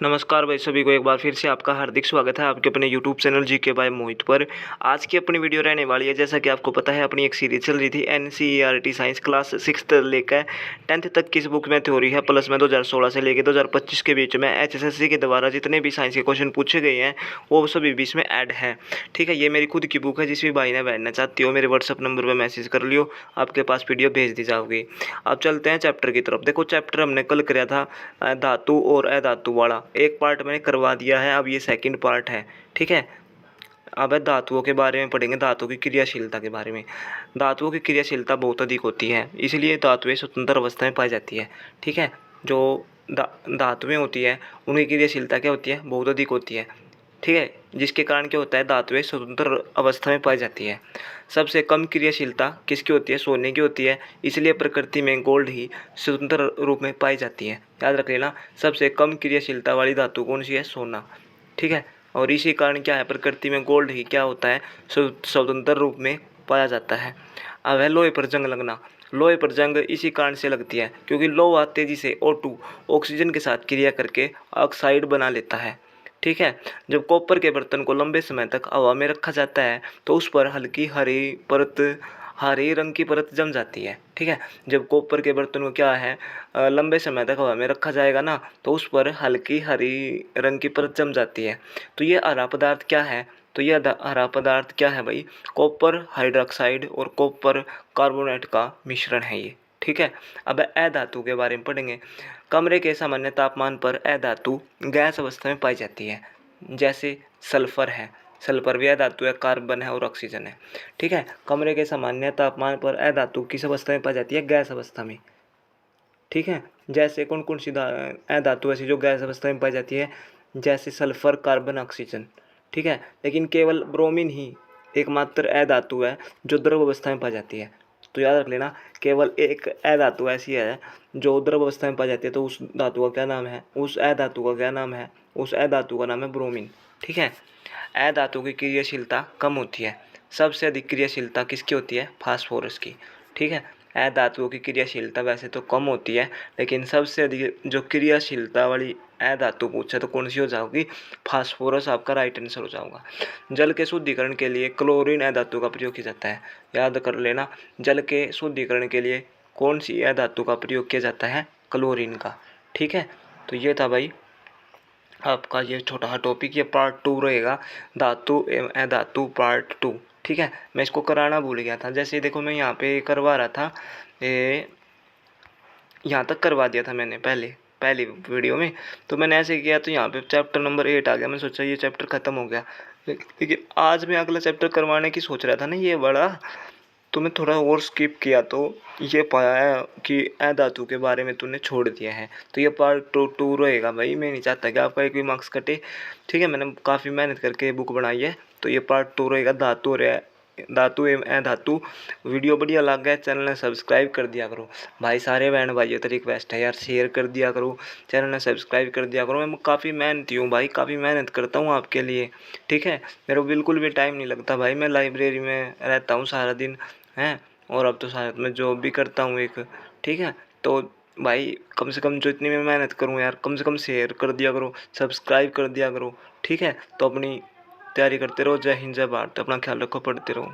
नमस्कार भाई, सभी को एक बार फिर से आपका हार्दिक स्वागत है आपके अपने यूट्यूब चैनल जीके बाय मोहित पर। आज की अपनी वीडियो रहने वाली है, जैसा कि आपको पता है, अपनी एक सीरीज चल रही थी एनसीईआरटी साइंस क्लास 6 लेकर 10th तक किस बुक में थ्योरी है, प्लस में 2016 से लेकर 2025 के बीच में एचएसएससी के द्वारा जितने भी साइंस के क्वेश्चन पूछे गए हैं वो सभी भी इसमें ऐड है। ठीक है, ये मेरी खुद की बुक है, जिस भी भाई ने बैठना चाहती हो मेरे व्हाट्सअप नंबर पर मैसेज कर लियो, आपके पास पीडीएफ भेज दी जाओगी। अब चलते हैं चैप्टर की तरफ। देखो, चैप्टर हमने कल कराया था धातु और अधातु वाला, एक पार्ट मैंने करवा दिया है, अब ये सेकंड पार्ट है। ठीक है, अब धातुओं के बारे में पढ़ेंगे, धातु की क्रियाशीलता के बारे में। धातुओं की क्रियाशीलता बहुत अधिक होती है, इसलिए धातुएं स्वतंत्र अवस्था में पाई जाती है। ठीक है, जो धातुएं होती है उनकी क्रियाशीलता क्या होती है, बहुत अधिक होती है। ठीक है, जिसके कारण क्या होता है, धातुएं स्वतंत्र अवस्था में पाई जाती है। सबसे कम क्रियाशीलता किसकी होती है, सोने की होती है, इसलिए प्रकृति में गोल्ड ही स्वतंत्र रूप में पाई जाती है। याद रख लेना, सबसे कम क्रियाशीलता वाली धातु कौन सी है, सोना। ठीक है, और इसी कारण क्या है, प्रकृति में गोल्ड ही क्या होता है, स्वतंत्र रूप में पाया जाता है। अब है लोहे पर जंग लगना। लोहे पर जंग इसी कारण से लगती है क्योंकि लोहा तेजी से O2 ऑक्सीजन के साथ क्रिया करके ऑक्साइड बना लेता है। ठीक है, जब कॉपर के बर्तन को लंबे समय तक हवा में रखा जाता है तो उस पर हल्की हरे रंग की परत जम जाती है। ठीक है, जब कॉपर के बर्तन को क्या है, लंबे समय तक हवा में रखा जाएगा ना, तो उस पर हल्की हरी रंग की परत जम जाती है। तो ये हरा पदार्थ क्या है, तो यह हरा पदार्थ क्या है भाई, कॉपर हाइड्रोक्साइड और कॉपर कार्बोनेट का मिश्रण है ये। ठीक है, अब अधातु के बारे में पढ़ेंगे। कमरे के सामान्य तापमान पर अधातु गैस अवस्था में पाई जाती है, जैसे सल्फर है। सल्फर भी अधातु है, कार्बन है और ऑक्सीजन है। ठीक है, कमरे के सामान्य तापमान पर अधातु किस अवस्था में पाई जाती है, गैस अवस्था में। ठीक है, जैसे कौन कौन सी अधातु ऐसी जो गैस अवस्था में पाई जाती है, जैसे सल्फर, कार्बन, ऑक्सीजन। ठीक है, लेकिन केवल ब्रोमीन ही एकमात्र अधातु है जो द्रव अवस्था में पाई जाती है। तो याद रख लेना, केवल एक अधातु ऐसी है जो द्रव अवस्था में पाई जाती है, तो उस धातु का क्या नाम है, उस अधातु का क्या नाम है, उस अधातु का नाम है ब्रोमीन। ठीक है, अधातु की क्रियाशीलता कम होती है। सबसे अधिक क्रियाशीलता किसकी होती है, फास्फोरस की। ठीक है, अधातुओं की क्रियाशीलता वैसे तो कम होती है, लेकिन सबसे अधिक जो क्रियाशीलता वाली अधातु पूछे तो कौन सी हो जाएगी, फास्फोरस आपका राइट आंसर हो जाएगा। जल के शुद्धिकरण के लिए क्लोरीन अधातु का प्रयोग किया जाता है। याद कर लेना, जल के शुद्धिकरण के लिए कौन सी अधातु का प्रयोग किया जाता है, क्लोरीन का। ठीक है, तो ये था भाई आपका ये छोटा सा टॉपिक, ये पार्ट 2 रहेगा, धातु एवं अधातु पार्ट 2। ठीक है, मैं इसको कराना भूल गया था। जैसे देखो, मैं यहाँ पे करवा रहा था, यहाँ तक करवा दिया था मैंने पहली वीडियो में। तो मैंने ऐसे किया तो यहाँ पे चैप्टर नंबर 8 आ गया। मैं सोचा ये चैप्टर ख़त्म हो गया, लेकिन आज मैं अगला चैप्टर करवाने की सोच रहा था ना, ये बड़ा, तो मैं थोड़ा और स्किप किया तो ये पाया है कि अधातु के बारे में तूने छोड़ दिया है। तो ये पार्ट 2 रहेगा भाई, मैं नहीं चाहता कि आपका एक भी मार्क्स कटे। ठीक है, मैंने काफ़ी मेहनत करके बुक बनाई है, तो ये पार्ट 2 रहेगा, धातु एवं अधातु। वीडियो बढ़िया लग गया, चैनल ने सब्सक्राइब कर दिया करो भाई। सारे बहन भाइयों तो रिक्वेस्ट है यार, शेयर कर दिया करो, चैनल ने सब्सक्राइब कर दिया करो। मैं काफ़ी मेहनती हूँ भाई, काफ़ी मेहनत करता हूँ आपके लिए। ठीक है, मेरे को बिल्कुल भी टाइम नहीं लगता भाई, मैं लाइब्रेरी में रहता हूँ सारा दिन हैं, और अब तो शायद मैं जॉब भी करता हूँ एक। ठीक है, तो भाई कम से कम जो इतनी मैं मेहनत करूँ यार, कम से कम शेयर कर दिया करो, सब्सक्राइब कर दिया करो। ठीक है, तो अपनी तैयारी करते रहो। जय हिंद, जय भारत, अपना ख्याल रखो, पढ़ते रहो।